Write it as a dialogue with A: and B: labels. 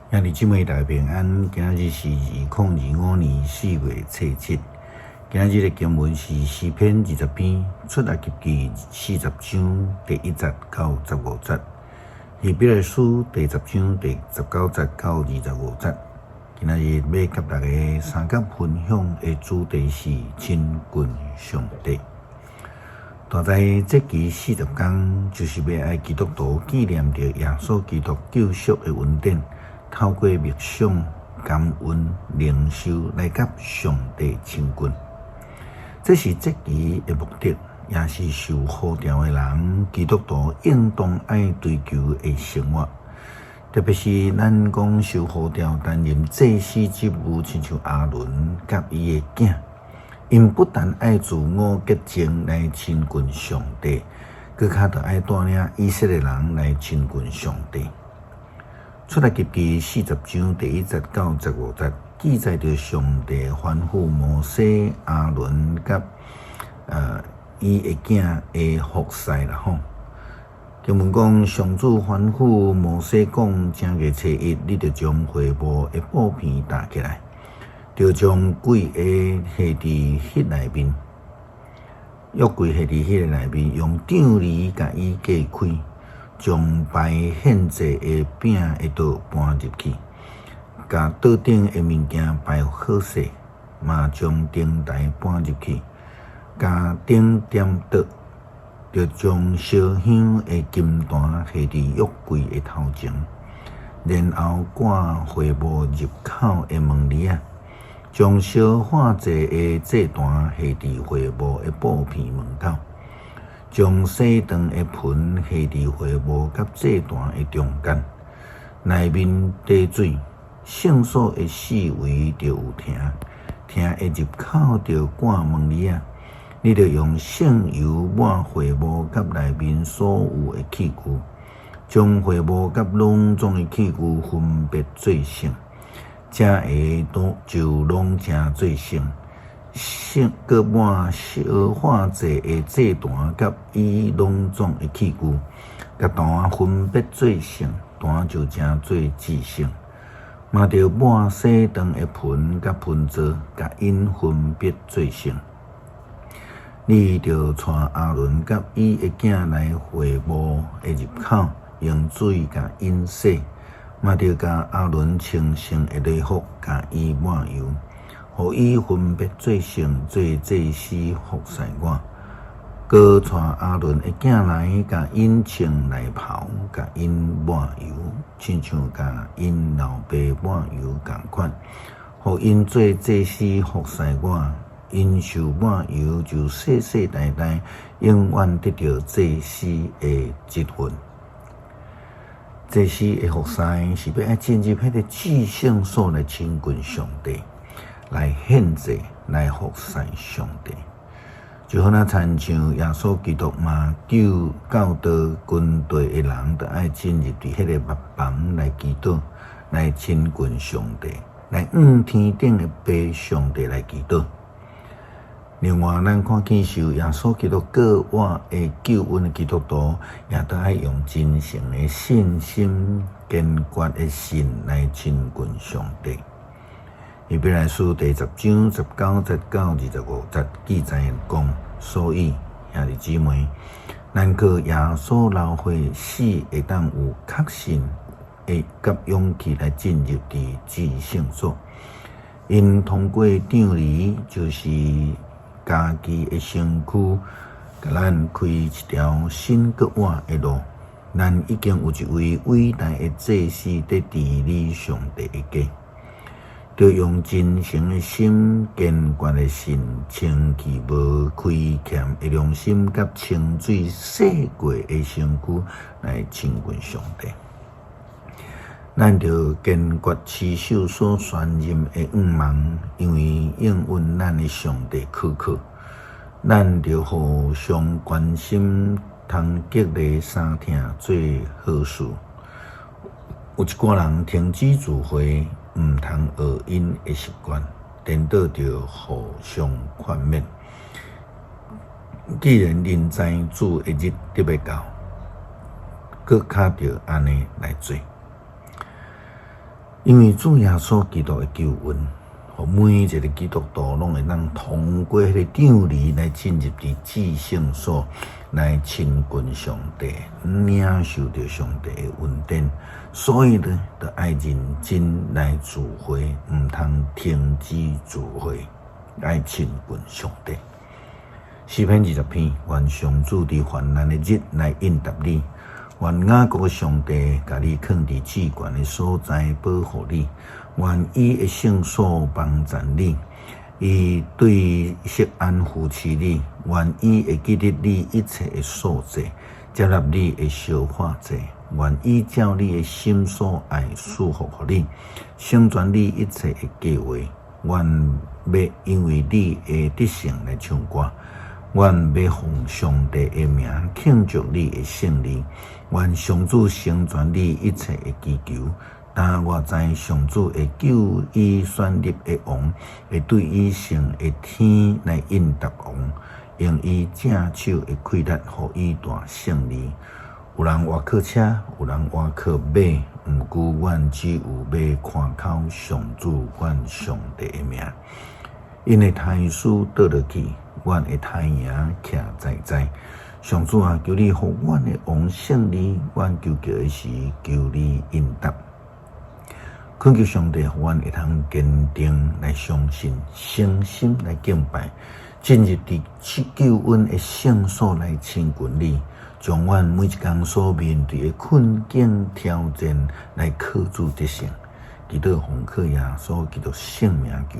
A: 兄弟姊妹大家平安，今日是2025年4月初7。今日的经文是诗篇20篇，出埃及记40章第1节到15节，希伯来书第10章第19节到25节。今日要给大家三角分享的主题是亲近上帝。大在这期40天，就是要爱基督徒纪念着耶稣基督救赎的恩典。透过默想、感恩、灵修来甲上帝亲近，这是这期的目的，也是受呼召的人基督徒应当爱追求的生活。特别是咱讲受呼召担任祭司职务，亲像阿伦甲伊的囝，因不但爱自我洁净来亲近上帝，更较着爱带领以色列人来亲近上帝。出埃及记40章第1节到15节，记载着上帝吩咐摩西、阿伦甲伊的囝的服侍啦吼。经文讲，上主吩咐摩西讲：正月初1，你着将会幕的布片搭起来，着将柜个下伫迄内面，约柜下伫迄个内面，用杖犁甲伊架开。将摆献祭的饼的刀搬入去，甲刀顶的物件摆好势，嘛将灯台搬入去，甲灯点倒，就将烧香的金坛下伫约柜的头前，然后挂会幕入口的门帘啊，将烧化祭的祭坛下伫会幕的布片门口。将洗肠的盆下伫会幕甲祭坛的中间，内面滴水，圣所的四围着有亭的入口着挂门帘啊。你着用圣油抹会幕甲内面所有的器具，将会幕甲拢总的器具分别做圣，才会就拢正做圣。搁抹烧化祭的祭坛甲伊拢总的器具，甲坛分别做圣，坛就正做至圣。嘛着抹洗肠的盆甲盆座，甲因分别做圣。你着带阿伦甲伊的囝来会幕的入口，用水甲因洗，嘛着甲阿伦穿圣的礼服，甲伊抹油。互伊分别做圣，做祭司服侍我。搁带阿伦的囝来，甲因穿内袍，甲因抹油，亲像甲因老爸抹油共款。互因做祭司服侍我，因受抹油就世世代代永远得到祭司的职分。祭司的服侍是要爱进入迄个至圣所来亲近上帝。来献祭，来服侍上帝，就好那亲像耶稣基督嘛，教导军队的人，就爱进入伫迄个密房来祈祷，来亲近上帝，来天顶的爸上帝来祈祷。另外，咱看见受耶稣基督各活的救恩的基督徒，也都爱用真诚的信心、坚决的心来亲近上帝。希伯来书第10章19节到25节记载讲，所以兄弟姊妹，咱靠耶稣流血死，会当有确信的甲勇气来进入伫至圣所。因通过杖犁，就是家己的身躯，甲咱开一条新搁活的路。咱已经有一位伟大的祭司在治理上帝的家。着用真诚的心、坚决的心，清气无亏欠的良心，甲清水洗过的身躯来亲近上帝。咱着坚决持守所宣任的愿望，因为应允咱的上帝可靠。咱着互相关心，通激励相听做好事。有一寡人停止聚会，毋通学因的习惯，颠倒着互相劝勉。既然人知主的日得要到，搁较着安尼来做。因为主耶稣基督的救恩，互每一个基督徒拢会当通过迄个杖离来进入伫至圣所，来亲近上帝，领受着上帝的恩典。所以呢，就爱认真来聚会，毋通停止聚会，爱亲近上帝。诗篇20篇，愿上主伫患难的日来应答你。愿雅各上帝甲你藏伫至悬的所在，保护你。愿伊的圣所帮助你，伊对惜安扶持你。愿伊会记得你一切的所在，接纳你的小化者。愿伊照你的心所爱赐福予你，成全你一切的计划。愿要因为你的得胜来唱歌。愿要奉上帝的名庆祝你的胜利，愿上主成全你一切的祈求。但我知上主会救伊选立的王，会对伊圣的天来应答王，用伊正手的气力，予伊大胜利。有人换靠车，有人换靠马，毋过阮只有要看靠上主，阮上帝的名。因的太师倒落去，阮的太阳徛在在。上主啊，求你互阮的王胜利，阮求叫的时，求你应答。恳求上帝，互阮会通坚定来相信，诚心来敬拜，进入伫救恩的圣所来亲近你，将阮每一天所面对的困境挑战来靠主得胜。祈祷奉靠耶稣基督圣名求。